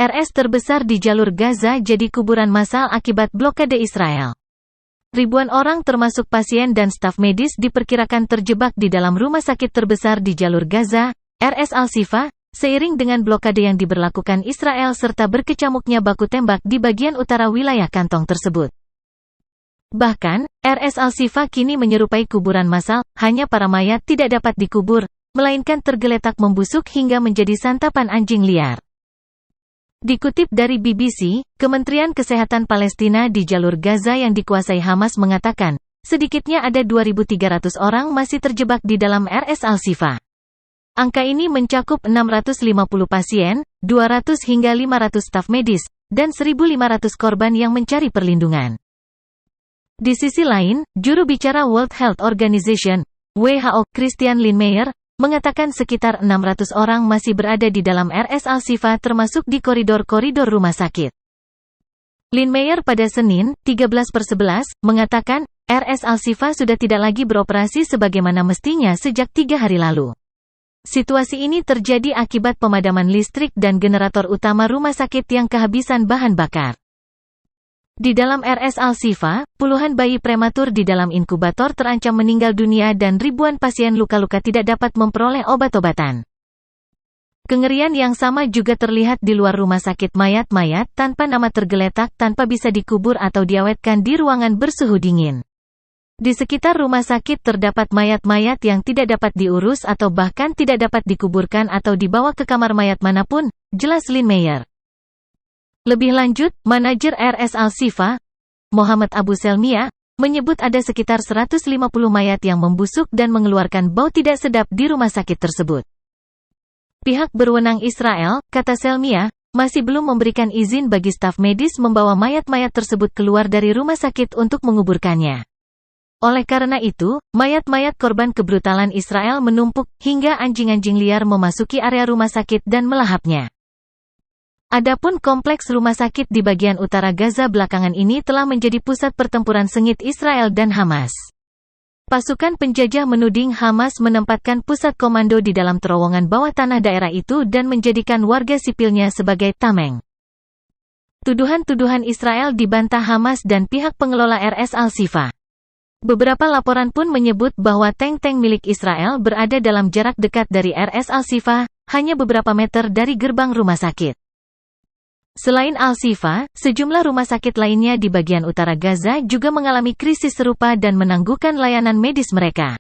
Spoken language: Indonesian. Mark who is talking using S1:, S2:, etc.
S1: RS terbesar di jalur Gaza jadi kuburan massal akibat blokade Israel. Ribuan orang termasuk pasien dan staf medis diperkirakan terjebak di dalam rumah sakit terbesar di jalur Gaza, RS Al-Shifa, seiring dengan blokade yang diberlakukan Israel serta berkecamuknya baku tembak di bagian utara wilayah kantong tersebut. Bahkan, RS Al-Shifa kini menyerupai kuburan massal, hanya para mayat tidak dapat dikubur, melainkan tergeletak membusuk hingga menjadi santapan anjing liar. Dikutip dari BBC, Kementerian Kesehatan Palestina di jalur Gaza yang dikuasai Hamas mengatakan, sedikitnya ada 2.300 orang masih terjebak di dalam RS Al-Shifa. Angka ini mencakup 650 pasien, 200 hingga 500 staf medis, dan 1.500 korban yang mencari perlindungan. Di sisi lain, juru bicara World Health Organization, WHO, Christian Lindmeier, mengatakan sekitar 600 orang masih berada di dalam RS Al-Shifa termasuk di koridor-koridor rumah sakit. Lindmeier pada Senin, 13/11, mengatakan, RS Al-Shifa sudah tidak lagi beroperasi sebagaimana mestinya sejak 3 hari lalu. Situasi ini terjadi akibat pemadaman listrik dan generator utama rumah sakit yang kehabisan bahan bakar. Di dalam RS Al-Shifa, puluhan bayi prematur di dalam inkubator terancam meninggal dunia dan ribuan pasien luka-luka tidak dapat memperoleh obat-obatan. Kengerian yang sama juga terlihat di luar rumah sakit. Mayat-mayat tanpa nama tergeletak tanpa bisa dikubur atau diawetkan di ruangan bersuhu dingin. Di sekitar rumah sakit terdapat mayat-mayat yang tidak dapat diurus atau bahkan tidak dapat dikuburkan atau dibawa ke kamar mayat manapun, jelas Lindmeier. Lebih lanjut, manajer RS Al-Shifa, Mohammed Abu Selmiah, menyebut ada sekitar 150 mayat yang membusuk dan mengeluarkan bau tidak sedap di rumah sakit tersebut. Pihak berwenang Israel, kata Selmiah, masih belum memberikan izin bagi staf medis membawa mayat-mayat tersebut keluar dari rumah sakit untuk menguburkannya. Oleh karena itu, mayat-mayat korban kebrutalan Israel menumpuk hingga anjing-anjing liar memasuki area rumah sakit dan melahapnya. Adapun kompleks rumah sakit di bagian utara Gaza belakangan ini telah menjadi pusat pertempuran sengit Israel dan Hamas. Pasukan penjajah menuding Hamas menempatkan pusat komando di dalam terowongan bawah tanah daerah itu dan menjadikan warga sipilnya sebagai tameng. Tuduhan-tuduhan Israel dibantah Hamas dan pihak pengelola RS Al-Shifa. Beberapa laporan pun menyebut bahwa tank-tank milik Israel berada dalam jarak dekat dari RS Al-Shifa, hanya beberapa meter dari gerbang rumah sakit. Selain Al-Shifa, sejumlah rumah sakit lainnya di bagian utara Gaza juga mengalami krisis serupa dan menangguhkan layanan medis mereka.